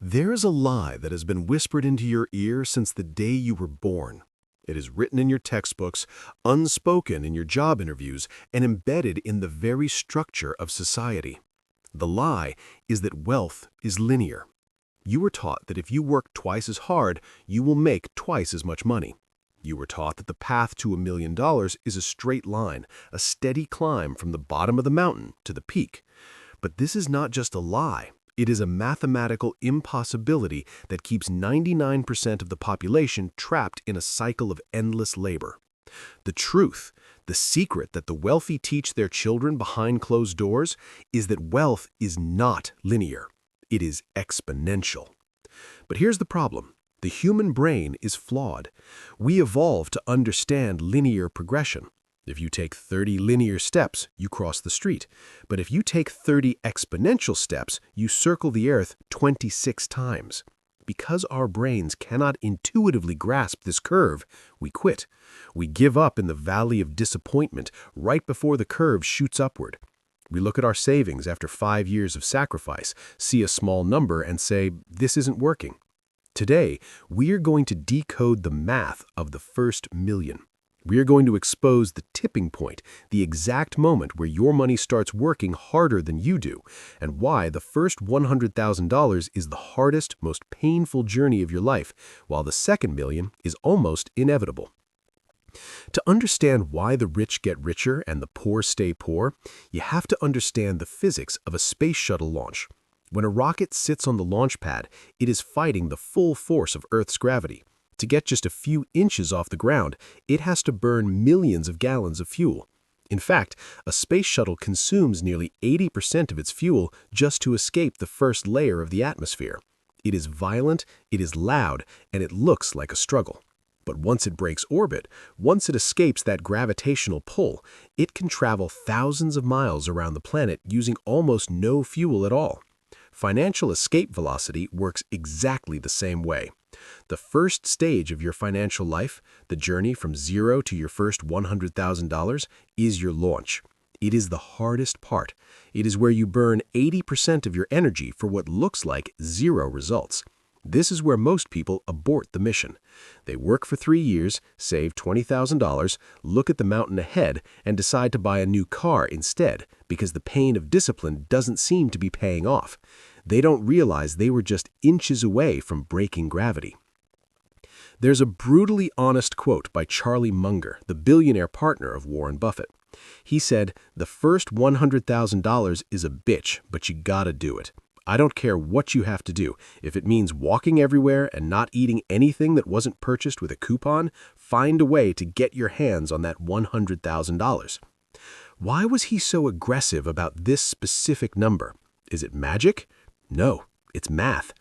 There is a lie that has been whispered into your ear since the day you were born. It is written in your textbooks, unspoken in your job interviews, and embedded in the very structure of society. The lie is that wealth is linear. You were taught that if you work twice as hard, you will make twice as much money. You were taught that the path to $1,000,000 is a straight line, a steady climb from the bottom of the mountain to the peak. But this is not just a lie. It is a mathematical impossibility that keeps 99% of the population trapped in a cycle of endless labor. The truth, the secret that the wealthy teach their children behind closed doors, is that wealth is not linear. It is exponential. But here's the problem. The human brain is flawed. We evolved to understand linear progression. If you take 30 linear steps, you cross the street. But if you take 30 exponential steps, you circle the earth 26 times. Because our brains cannot intuitively grasp this curve, we quit. We give up in the valley of disappointment right before the curve shoots upward. We look at our savings after 5 years of sacrifice, see a small number, and say, "This isn't working." Today, we are going to decode the math of the first million. We are going to expose the tipping point, the exact moment where your money starts working harder than you do, and why the first $100,000 is the hardest, most painful journey of your life, while the second million is almost inevitable. To understand why the rich get richer and the poor stay poor, you have to understand the physics of a space shuttle launch. When a rocket sits on the launch pad, it is fighting the full force of Earth's gravity. To get just a few inches off the ground, it has to burn millions of gallons of fuel. In fact, a space shuttle consumes nearly 80% of its fuel just to escape the first layer of the atmosphere. It is violent, it is loud, and it looks like a struggle. But once it breaks orbit, once it escapes that gravitational pull, it can travel thousands of miles around the planet using almost no fuel at all. Financial escape velocity works exactly the same way. The first stage of your financial life, the journey from zero to your first $100,000, is your launch. It is the hardest part. It is where you burn 80% of your energy for what looks like zero results. This is where most people abort the mission. They work for 3 years, save $20,000, look at the mountain ahead, and decide to buy a new car instead because the pain of discipline doesn't seem to be paying off. They don't realize they were just inches away from breaking gravity. There's a brutally honest quote by Charlie Munger, the billionaire partner of Warren Buffett. He said, "The first $100,000 is a bitch, but you gotta do it. I don't care what you have to do. If it means walking everywhere and not eating anything that wasn't purchased with a coupon, find a way to get your hands on that $100,000. Why was he so aggressive about this specific number? Is it magic? No, it's math.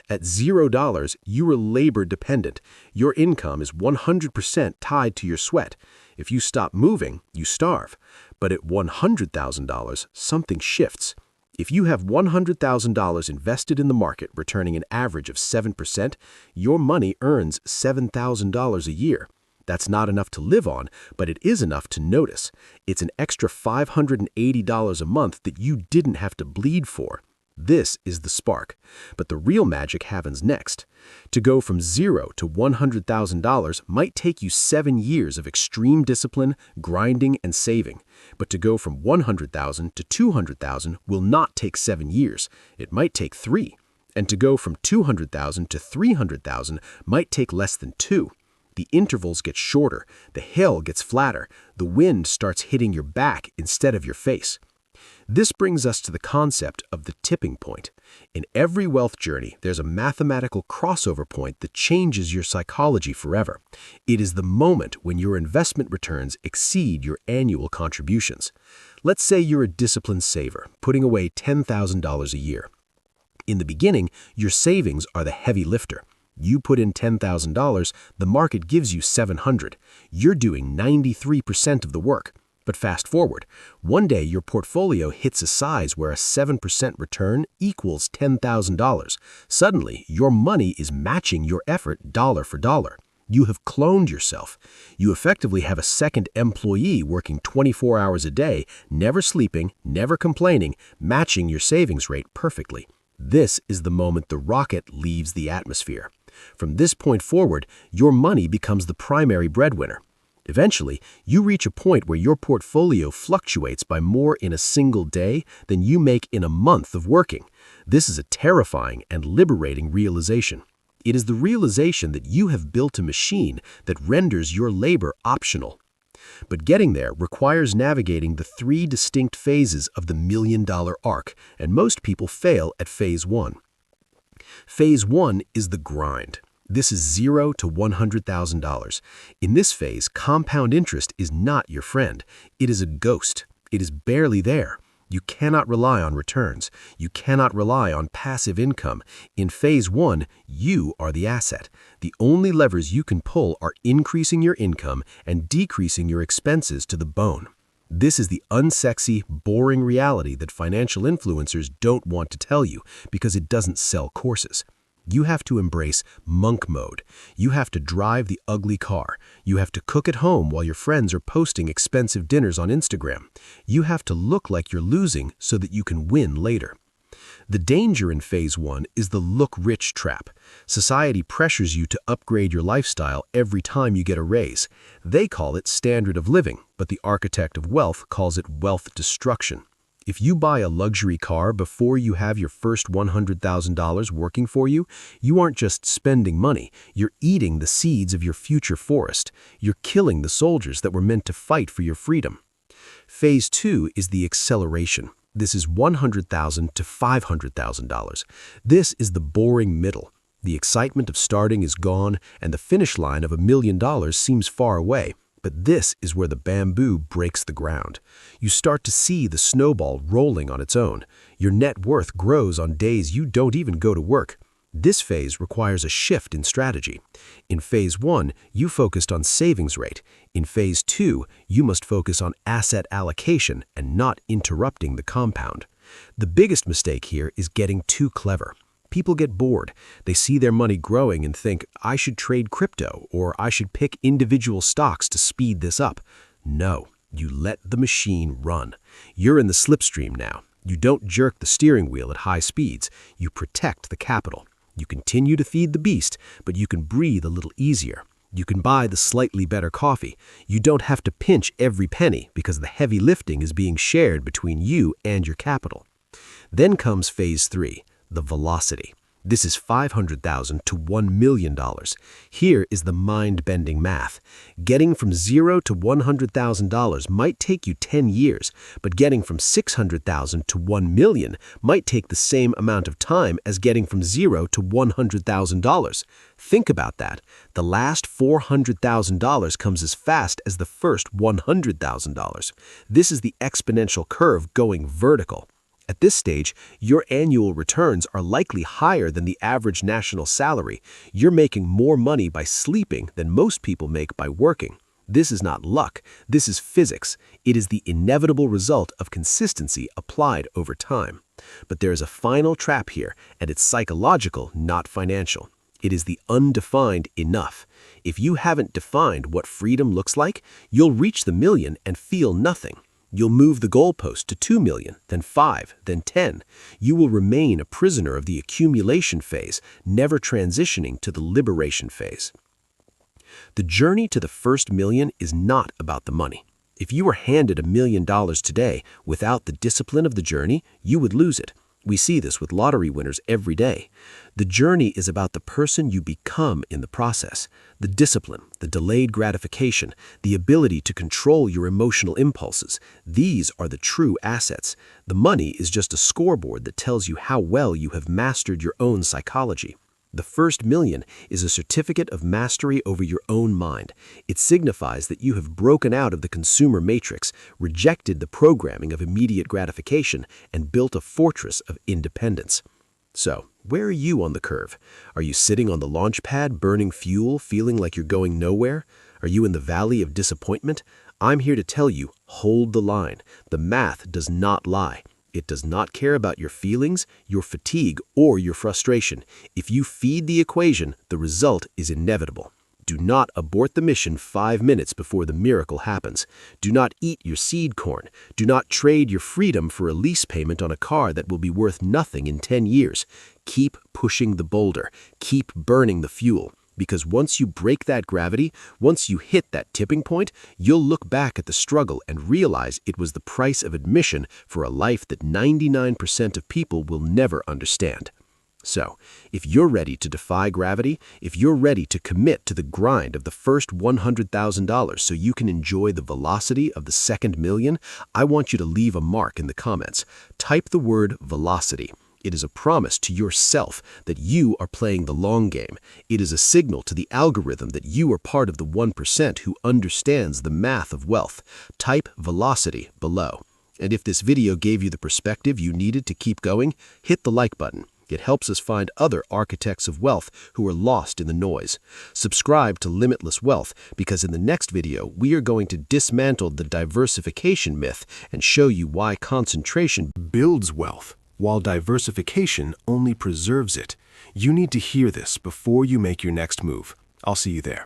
At $0, you are labor dependent. Your income is 100% tied to your sweat. If you stop moving, you starve. But at $100,000, something shifts. If you have $100,000 invested in the market returning an average of 7%, your money earns $7,000 a year. That's not enough to live on, but it is enough to notice. It's an extra $580 a month that you didn't have to bleed for. This is the spark. But the real magic happens next. To go from $0 to $100,000 might take you 7 years of extreme discipline, grinding, and saving. But to go from $100,000 to $200,000 will not take 7 years. It might take 3. And to go from $200,000 to $300,000 might take less than 2. The intervals get shorter, the hill gets flatter, the wind starts hitting your back instead of your face. This brings us to the concept of the tipping point. In every wealth journey, there's a mathematical crossover point that changes your psychology forever. It is the moment when your investment returns exceed your annual contributions. Let's say you're a disciplined saver, putting away $10,000 a year. In the beginning, your savings are the heavy lifter. You put in $10,000, the market gives you $700. You're doing 93% of the work. But fast forward, one day your portfolio hits a size where a 7% return equals $10,000. Suddenly, your money is matching your effort dollar for dollar. You have cloned yourself. You effectively have a second employee working 24 hours a day, never sleeping, never complaining, matching your savings rate perfectly. This is the moment the rocket leaves the atmosphere. From this point forward, your money becomes the primary breadwinner. Eventually, you reach a point where your portfolio fluctuates by more in a single day than you make in a month of working. This is a terrifying and liberating realization. It is the realization that you have built a machine that renders your labor optional. But getting there requires navigating the three distinct phases of the million-dollar arc, and most people fail at phase 1. Phase 1 is the grind. This is $0 to $100,000. In this phase, compound interest is not your friend. It is a ghost. It is barely there. You cannot rely on returns. You cannot rely on passive income. In phase 1, you are the asset. The only levers you can pull are increasing your income and decreasing your expenses to the bone. This is the unsexy, boring reality that financial influencers don't want to tell you because it doesn't sell courses. You have to embrace monk mode. You have to drive the ugly car. You have to cook at home while your friends are posting expensive dinners on Instagram. You have to look like you're losing so that you can win later. The danger in phase 1 is the look rich trap. Society pressures you to upgrade your lifestyle every time you get a raise. They call it standard of living, but the architect of wealth calls it wealth destruction. If you buy a luxury car before you have your first $100,000 working for you, you aren't just spending money, you're eating the seeds of your future forest. You're killing the soldiers that were meant to fight for your freedom. Phase 2 is the acceleration. This is $100,000 to $500,000. This is the boring middle. The excitement of starting is gone, and the finish line of $1 million seems far away. But this is where the bamboo breaks the ground. You start to see the snowball rolling on its own. Your net worth grows on days you don't even go to work. This phase requires a shift in strategy. In phase 1, you focused on savings rate. In phase 2, you must focus on asset allocation and not interrupting the compound. The biggest mistake here is getting too clever. People get bored. They see their money growing and think, I should trade crypto, or I should pick individual stocks to speed this up. No, you let the machine run. You're in the slipstream now. You don't jerk the steering wheel at high speeds. You protect the capital. You continue to feed the beast, but you can breathe a little easier. You can buy the slightly better coffee. You don't have to pinch every penny because the heavy lifting is being shared between you and your capital. Then comes phase 3. The velocity. This is $500,000 to $1 million. Here is the mind-bending math. Getting from $0 to $100,000 might take you 10 years, but getting from $600,000 to $1 million might take the same amount of time as getting from $0 to $100,000. Think about that. The last $400,000 comes as fast as the first $100,000. This is the exponential curve going vertical. At this stage, your annual returns are likely higher than the average national salary. You're making more money by sleeping than most people make by working. This is not luck. This is physics. It is the inevitable result of consistency applied over time. But there is a final trap here, and it's psychological, not financial. It is the undefined enough. If you haven't defined what freedom looks like, you'll reach the million and feel nothing. You'll move the goalpost to 2 million, then 5, then 10. You will remain a prisoner of the accumulation phase, never transitioning to the liberation phase. The journey to the first million is not about the money. If you were handed $1 million today without the discipline of the journey, you would lose it. We see this with lottery winners every day. The journey is about the person you become in the process. The discipline, the delayed gratification, the ability to control your emotional impulses. These are the true assets. The money is just a scoreboard that tells you how well you have mastered your own psychology. The first million is a certificate of mastery over your own mind. It signifies that you have broken out of the consumer matrix, rejected the programming of immediate gratification, and built a fortress of independence. So, where are you on the curve? Are you sitting on the launch pad, burning fuel, feeling like you're going nowhere? Are you in the valley of disappointment? I'm here to tell you, hold the line. The math does not lie. It does not care about your feelings, your fatigue, or your frustration. If you feed the equation, the result is inevitable. Do not abort the mission 5 minutes before the miracle happens. Do not eat your seed corn. Do not trade your freedom for a lease payment on a car that will be worth nothing in 10 years. Keep pushing the boulder. Keep burning the fuel. Because once you break that gravity, once you hit that tipping point, you'll look back at the struggle and realize it was the price of admission for a life that 99% of people will never understand. So, if you're ready to defy gravity, if you're ready to commit to the grind of the first $100,000 so you can enjoy the velocity of the second million, I want you to leave a mark in the comments. Type the word velocity. It is a promise to yourself that you are playing the long game. It is a signal to the algorithm that you are part of the 1% who understands the math of wealth. Type velocity below. And if this video gave you the perspective you needed to keep going, hit the like button. It helps us find other architects of wealth who are lost in the noise. Subscribe to Limitless Wealth because in the next video, we are going to dismantle the diversification myth and show you why concentration builds wealth, while diversification only preserves it. You need to hear this before you make your next move. I'll see you there.